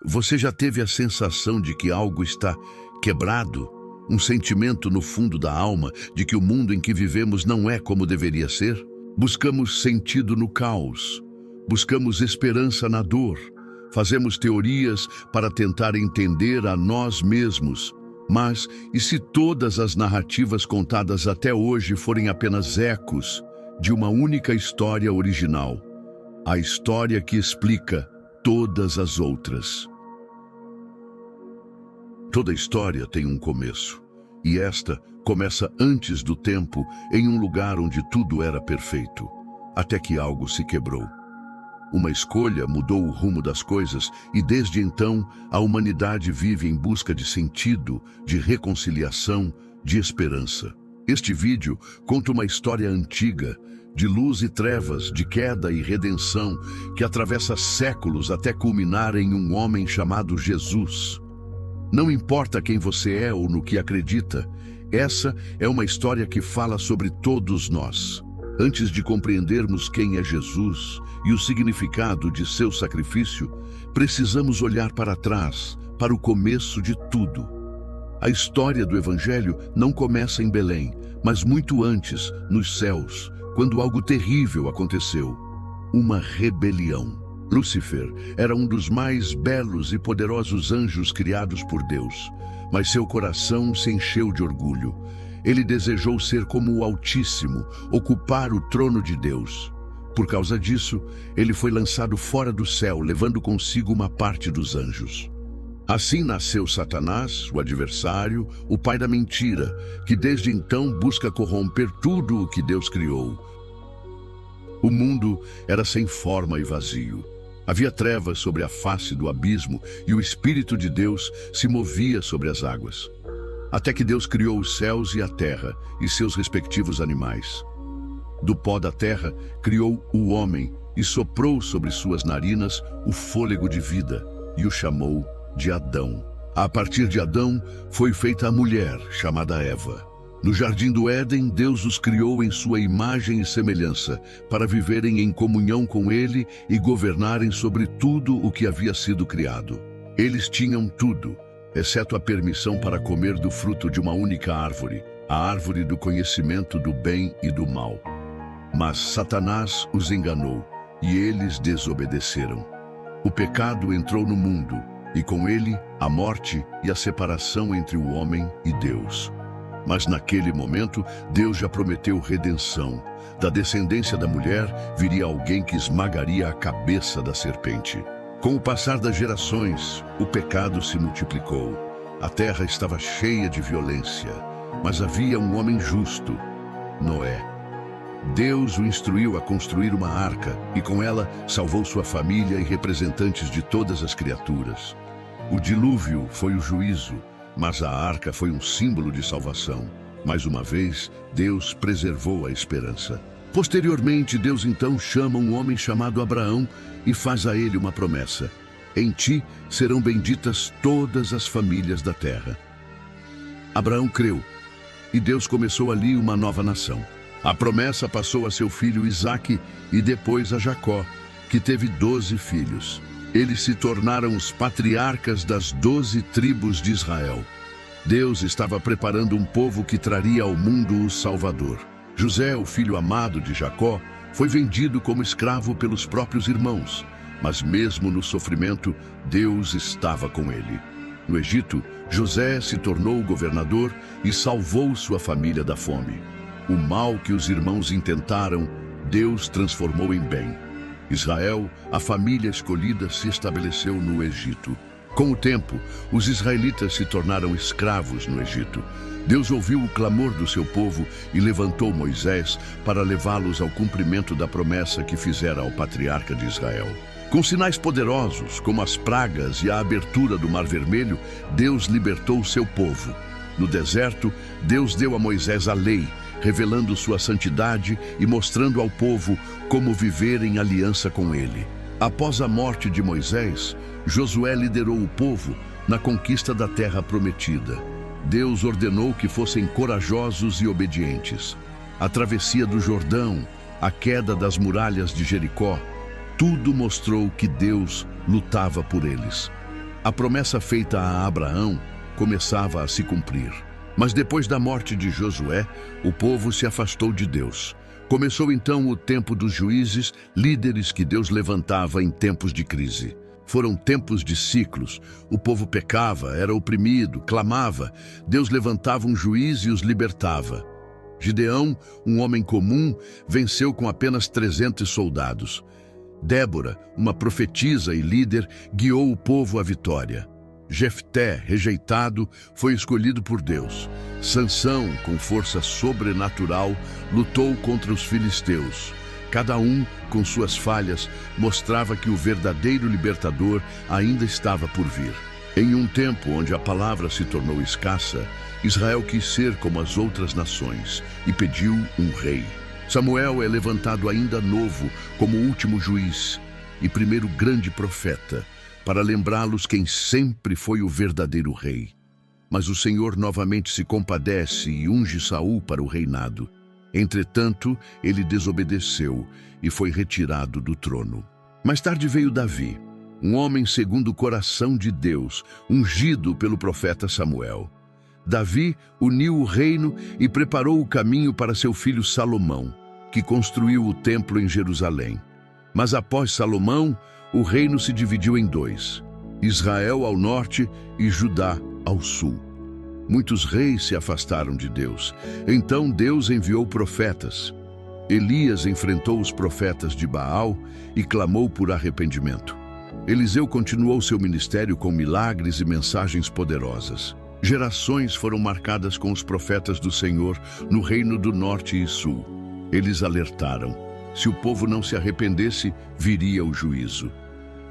Você já teve a sensação de que algo está quebrado? Um sentimento no fundo da alma de que o mundo em que vivemos não é como deveria ser? Buscamos sentido no caos. Buscamos esperança na dor. Fazemos teorias para tentar entender a nós mesmos. Mas, e se todas as narrativas contadas até hoje forem apenas ecos de uma única história original? A história que explica todas as outras. Toda história tem um começo, e esta começa antes do tempo, em um lugar onde tudo era perfeito, até que algo se quebrou. Uma escolha mudou o rumo das coisas, e desde então a humanidade vive em busca de sentido, de reconciliação, de esperança. Este vídeo conta uma história antiga, de luz e trevas, de queda e redenção, que atravessa séculos até culminar em um homem chamado Jesus. Não importa quem você é ou no que acredita, essa é uma história que fala sobre todos nós. Antes de compreendermos quem é Jesus e o significado de seu sacrifício, precisamos olhar para trás, para o começo de tudo. A história do Evangelho não começa em Belém, mas muito antes, nos céus, quando algo terrível aconteceu. Uma rebelião. Lúcifer era um dos mais belos e poderosos anjos criados por Deus, mas seu coração se encheu de orgulho. Ele desejou ser como o Altíssimo, ocupar o trono de Deus. Por causa disso, ele foi lançado fora do céu, levando consigo uma parte dos anjos. Assim nasceu Satanás, o adversário, o pai da mentira, que desde então busca corromper tudo o que Deus criou. O mundo era sem forma e vazio. Havia trevas sobre a face do abismo e o Espírito de Deus se movia sobre as águas. Até que Deus criou os céus e a terra e seus respectivos animais. Do pó da terra, criou o homem e soprou sobre suas narinas o fôlego de vida e o chamou de Adão. A partir de Adão, foi feita a mulher, chamada Eva. No jardim do Éden, Deus os criou em sua imagem e semelhança, para viverem em comunhão com Ele e governarem sobre tudo o que havia sido criado. Eles tinham tudo, exceto a permissão para comer do fruto de uma única árvore, a árvore do conhecimento do bem e do mal. Mas Satanás os enganou, e eles desobedeceram. O pecado entrou no mundo, e com ele a morte e a separação entre o homem e Deus. Mas naquele momento, Deus já prometeu redenção. Da descendência da mulher, viria alguém que esmagaria a cabeça da serpente. Com o passar das gerações, o pecado se multiplicou. A terra estava cheia de violência, mas havia um homem justo, Noé. Deus o instruiu a construir uma arca, e com ela salvou sua família e representantes de todas as criaturas. O dilúvio foi o juízo, mas a arca foi um símbolo de salvação. Mais uma vez, Deus preservou a esperança. Posteriormente, Deus então chama um homem chamado Abraão e faz a ele uma promessa. Em ti serão benditas todas as famílias da terra. Abraão creu, e Deus começou ali uma nova nação. A promessa passou a seu filho Isaque e depois a Jacó, que teve 12 filhos. Eles se tornaram os patriarcas das 12 tribos de Israel. Deus estava preparando um povo que traria ao mundo o Salvador. José, o filho amado de Jacó, foi vendido como escravo pelos próprios irmãos, mas mesmo no sofrimento, Deus estava com ele. No Egito, José se tornou governador e salvou sua família da fome. O mal que os irmãos intentaram, Deus transformou em bem. Israel, a família escolhida, se estabeleceu no Egito. Com o tempo, os israelitas se tornaram escravos no Egito. Deus ouviu o clamor do seu povo e levantou Moisés para levá-los ao cumprimento da promessa que fizera ao patriarca de Israel. Com sinais poderosos, como as pragas e a abertura do Mar Vermelho, Deus libertou o seu povo. No deserto, Deus deu a Moisés a lei, revelando sua santidade e mostrando ao povo como viver em aliança com ele. Após a morte de Moisés, Josué liderou o povo na conquista da terra prometida. Deus ordenou que fossem corajosos e obedientes. A travessia do Jordão, a queda das muralhas de Jericó, tudo mostrou que Deus lutava por eles. A promessa feita a Abraão começava a se cumprir. Mas depois da morte de Josué, o povo se afastou de Deus. Começou então o tempo dos juízes, líderes que Deus levantava em tempos de crise. Foram tempos de ciclos. O povo pecava, era oprimido, clamava. Deus levantava um juiz e os libertava. Gideão, um homem comum, venceu com apenas 300 soldados. Débora, uma profetisa e líder, guiou o povo à vitória. Jefté, rejeitado, foi escolhido por Deus. Sansão, com força sobrenatural, lutou contra os filisteus. Cada um, com suas falhas, mostrava que o verdadeiro libertador ainda estava por vir. Em um tempo onde a palavra se tornou escassa, Israel quis ser como as outras nações e pediu um rei. Samuel é levantado ainda novo como último juiz e primeiro grande profeta, para lembrá-los quem sempre foi o verdadeiro rei. Mas o Senhor novamente se compadece e unge Saul para o reinado. Entretanto, ele desobedeceu e foi retirado do trono. Mais tarde veio Davi, um homem segundo o coração de Deus, ungido pelo profeta Samuel. Davi uniu o reino e preparou o caminho para seu filho Salomão, que construiu o templo em Jerusalém. Mas após Salomão, o reino se dividiu em dois: Israel ao norte e Judá ao sul. Muitos reis se afastaram de Deus. Então Deus enviou profetas. Elias enfrentou os profetas de Baal e clamou por arrependimento. Eliseu continuou seu ministério com milagres e mensagens poderosas. Gerações foram marcadas com os profetas do Senhor no reino do norte e sul. Eles alertaram: se o povo não se arrependesse, viria o juízo.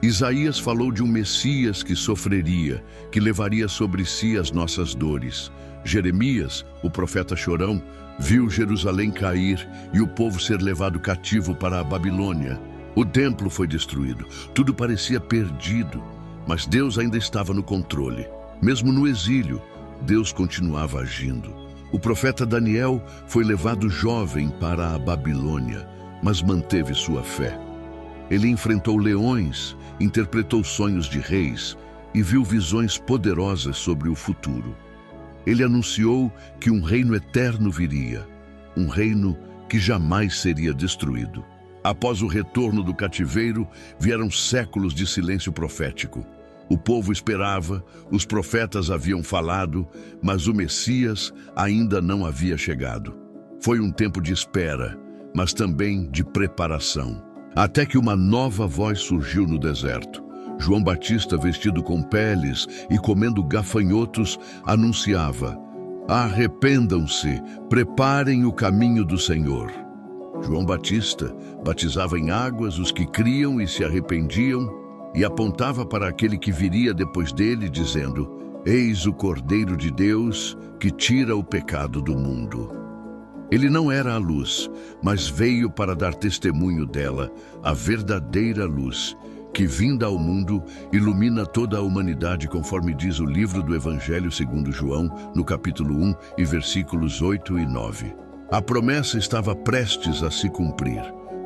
Isaías falou de um Messias que sofreria, que levaria sobre si as nossas dores. Jeremias, o profeta chorão, viu Jerusalém cair e o povo ser levado cativo para a Babilônia. O templo foi destruído, tudo parecia perdido, mas Deus ainda estava no controle. Mesmo no exílio, Deus continuava agindo. O profeta Daniel foi levado jovem para a Babilônia, mas manteve sua fé. Ele enfrentou leões, interpretou sonhos de reis e viu visões poderosas sobre o futuro. Ele anunciou que um reino eterno viria, um reino que jamais seria destruído. Após o retorno do cativeiro, vieram séculos de silêncio profético. O povo esperava, os profetas haviam falado, mas o Messias ainda não havia chegado. Foi um tempo de espera, mas também de preparação. Até que uma nova voz surgiu no deserto. João Batista, vestido com peles e comendo gafanhotos, anunciava: arrependam-se, preparem o caminho do Senhor. João Batista batizava em águas os que criam e se arrependiam e apontava para aquele que viria depois dele, dizendo: eis o Cordeiro de Deus que tira o pecado do mundo. Ele não era a luz, mas veio para dar testemunho dela, a verdadeira luz, que, vinda ao mundo, ilumina toda a humanidade, conforme diz o livro do Evangelho segundo João, no capítulo 1 e versículos 8 e 9. A promessa estava prestes a se cumprir.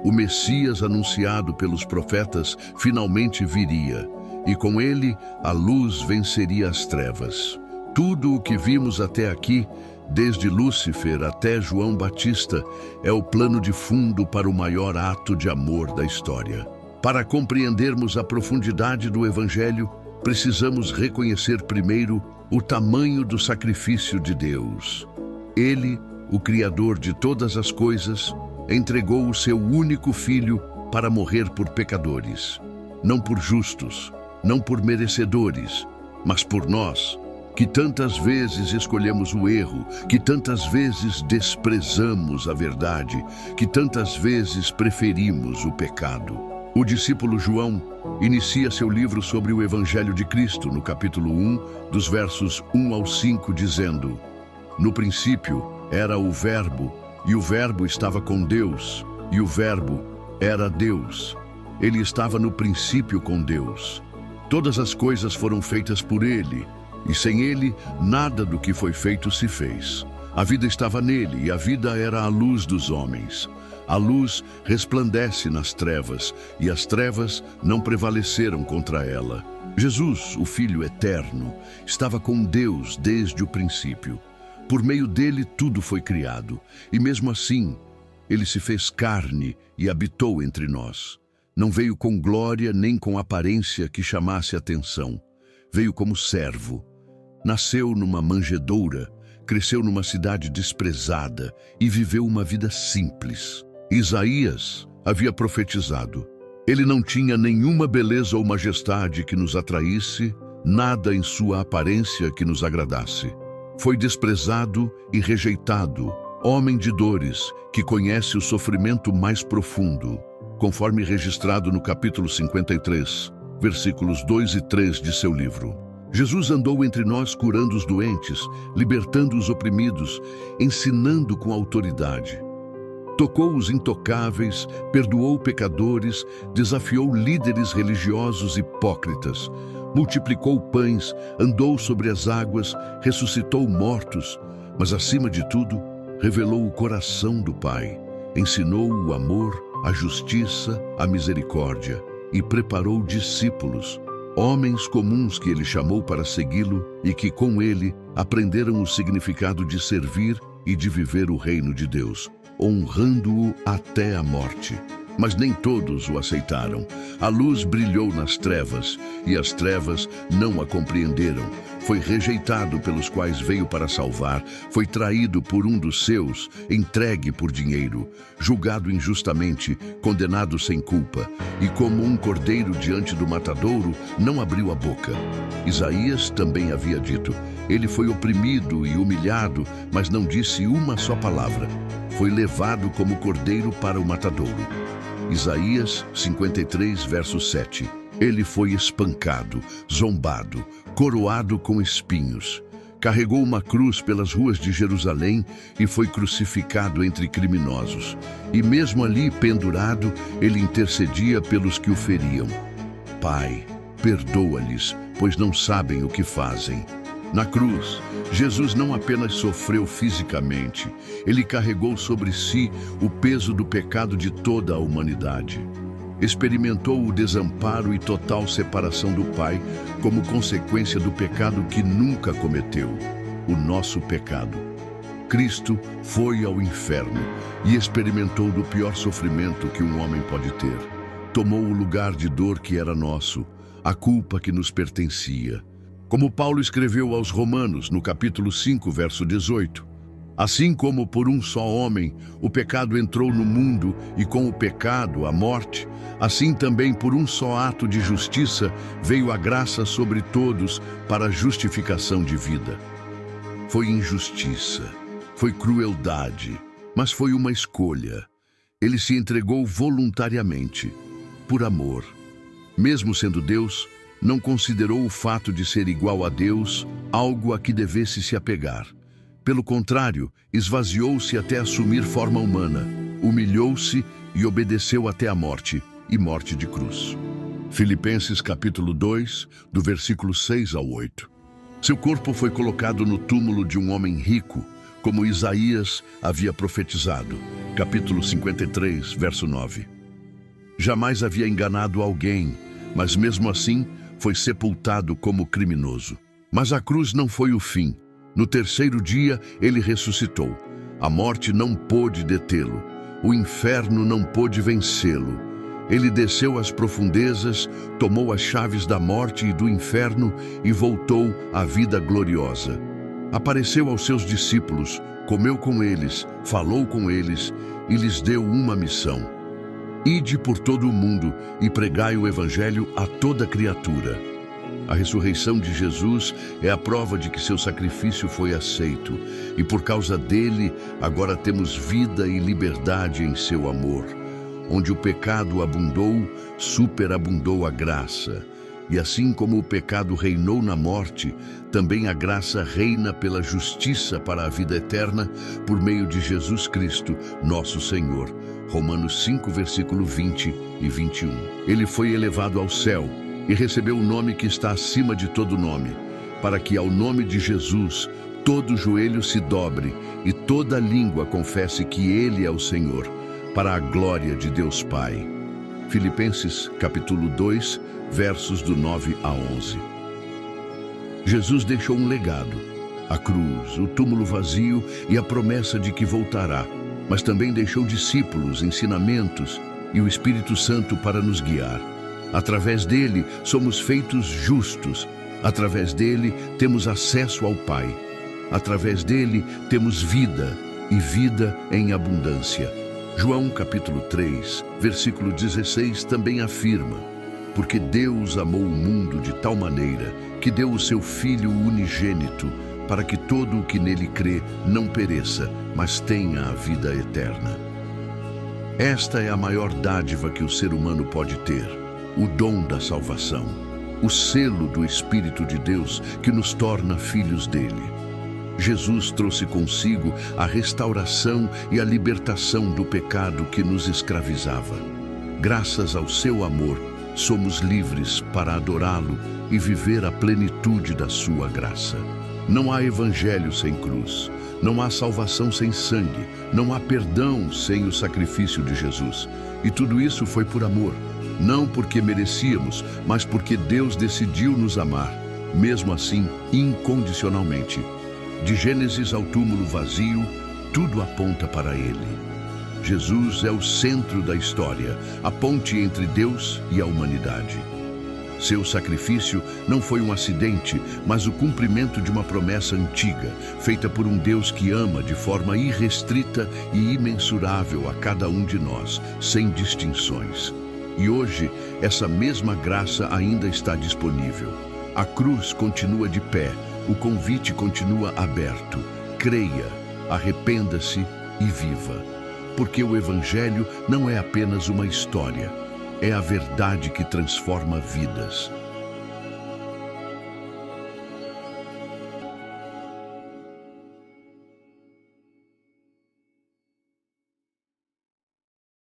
O Messias anunciado pelos profetas finalmente viria, e com ele a luz venceria as trevas. Tudo o que vimos até aqui, desde Lúcifer até João Batista, é o plano de fundo para o maior ato de amor da história. Para compreendermos a profundidade do Evangelho, precisamos reconhecer primeiro o tamanho do sacrifício de Deus. Ele, o Criador de todas as coisas, entregou o seu único Filho para morrer por pecadores. Não por justos, não por merecedores, mas por nós, que tantas vezes escolhemos o erro, que tantas vezes desprezamos a verdade, que tantas vezes preferimos o pecado. O discípulo João inicia seu livro sobre o Evangelho de Cristo, no capítulo 1, dos versos 1 ao 5, dizendo: no princípio era o Verbo, e o Verbo estava com Deus, e o Verbo era Deus. Ele estava no princípio com Deus. Todas as coisas foram feitas por ele, e sem ele, nada do que foi feito se fez. A vida estava nele, e a vida era a luz dos homens. A luz resplandece nas trevas, e as trevas não prevaleceram contra ela. Jesus, o Filho eterno, estava com Deus desde o princípio. Por meio dele tudo foi criado, e mesmo assim, ele se fez carne e habitou entre nós. Não veio com glória nem com aparência que chamasse atenção. Veio como servo. Nasceu numa manjedoura, cresceu numa cidade desprezada e viveu uma vida simples. Isaías havia profetizado: ele não tinha nenhuma beleza ou majestade que nos atraísse, nada em sua aparência que nos agradasse. Foi desprezado e rejeitado, homem de dores, que conhece o sofrimento mais profundo, conforme registrado no capítulo 53, versículos 2 e 3 de seu livro. Jesus andou entre nós curando os doentes, libertando os oprimidos, ensinando com autoridade. Tocou os intocáveis, perdoou pecadores, desafiou líderes religiosos hipócritas, multiplicou pães, andou sobre as águas, ressuscitou mortos, mas acima de tudo, revelou o coração do Pai, ensinou o amor, a justiça, a misericórdia e preparou discípulos, homens comuns que ele chamou para segui-lo e que com ele aprenderam o significado de servir e de viver o reino de Deus, honrando-o até a morte. Mas nem todos o aceitaram. A luz brilhou nas trevas, e as trevas não a compreenderam. Foi rejeitado pelos quais veio para salvar, foi traído por um dos seus, entregue por dinheiro, julgado injustamente, condenado sem culpa, e como um cordeiro diante do matadouro, não abriu a boca. Isaías também havia dito: ele foi oprimido e humilhado, mas não disse uma só palavra. Foi levado como cordeiro para o matadouro. Isaías 53, verso 7. Ele foi espancado, zombado, coroado com espinhos. Carregou uma cruz pelas ruas de Jerusalém e foi crucificado entre criminosos. E mesmo ali, pendurado, ele intercedia pelos que o feriam. Pai, perdoa-lhes, pois não sabem o que fazem. Na cruz, Jesus não apenas sofreu fisicamente, ele carregou sobre si o peso do pecado de toda a humanidade. Experimentou o desamparo e total separação do Pai como consequência do pecado que nunca cometeu, o nosso pecado. Cristo foi ao inferno e experimentou do pior sofrimento que um homem pode ter. Tomou o lugar de dor que era nosso, a culpa que nos pertencia. Como Paulo escreveu aos Romanos, no capítulo 5, verso 18, assim como por um só homem o pecado entrou no mundo e com o pecado a morte, assim também por um só ato de justiça veio a graça sobre todos para a justificação de vida. Foi injustiça, foi crueldade, mas foi uma escolha. Ele se entregou voluntariamente, por amor. Mesmo sendo Deus, não considerou o fato de ser igual a Deus algo a que devesse se apegar. Pelo contrário, esvaziou-se até assumir forma humana, humilhou-se e obedeceu até a morte, e morte de cruz. Filipenses capítulo 2, do versículo 6 ao 8. Seu corpo foi colocado no túmulo de um homem rico, como Isaías havia profetizado, capítulo 53, verso 9. Jamais havia enganado alguém, mas mesmo assim foi sepultado como criminoso. Mas a cruz não foi o fim. No terceiro dia, ele ressuscitou. A morte não pôde detê-lo. O inferno não pôde vencê-lo. Ele desceu às profundezas, tomou as chaves da morte e do inferno e voltou à vida gloriosa. Apareceu aos seus discípulos, comeu com eles, falou com eles e lhes deu uma missão: ide por todo o mundo e pregai o evangelho a toda criatura. A ressurreição de Jesus é a prova de que seu sacrifício foi aceito, e por causa dele, agora temos vida e liberdade em seu amor. Onde o pecado abundou, superabundou a graça. E assim como o pecado reinou na morte, também a graça reina pela justiça para a vida eterna por meio de Jesus Cristo, nosso Senhor. Romanos 5, versículo 20 e 21. Ele foi elevado ao céu e recebeu o nome que está acima de todo nome, para que ao nome de Jesus todo joelho se dobre e toda língua confesse que Ele é o Senhor, para a glória de Deus Pai. Filipenses capítulo 2, versos do 9 a 11. Jesus deixou um legado: a cruz, o túmulo vazio e a promessa de que voltará, mas também deixou discípulos, ensinamentos e o Espírito Santo para nos guiar. Através dele somos feitos justos, através dele temos acesso ao Pai, através dele temos vida e vida em abundância. João capítulo 3, versículo 16 também afirma: porque Deus amou o mundo de tal maneira que deu o seu Filho unigênito, para que todo o que nele crê não pereça, mas tenha a vida eterna. Esta é a maior dádiva que o ser humano pode ter, o dom da salvação, o selo do Espírito de Deus que nos torna filhos dele. Jesus trouxe consigo a restauração e a libertação do pecado que nos escravizava. Graças ao seu amor, somos livres para adorá-lo e viver a plenitude da sua graça. Não há evangelho sem cruz, não há salvação sem sangue, não há perdão sem o sacrifício de Jesus. E tudo isso foi por amor, não porque merecíamos, mas porque Deus decidiu nos amar, mesmo assim, incondicionalmente. De Gênesis ao túmulo vazio, tudo aponta para ele. Jesus é o centro da história, a ponte entre Deus e a humanidade. Seu sacrifício não foi um acidente, mas o cumprimento de uma promessa antiga, feita por um Deus que ama de forma irrestrita e imensurável a cada um de nós, sem distinções. E hoje, essa mesma graça ainda está disponível. A cruz continua de pé, o convite continua aberto. Creia, arrependa-se e viva. Porque o Evangelho não é apenas uma história, é a verdade que transforma vidas.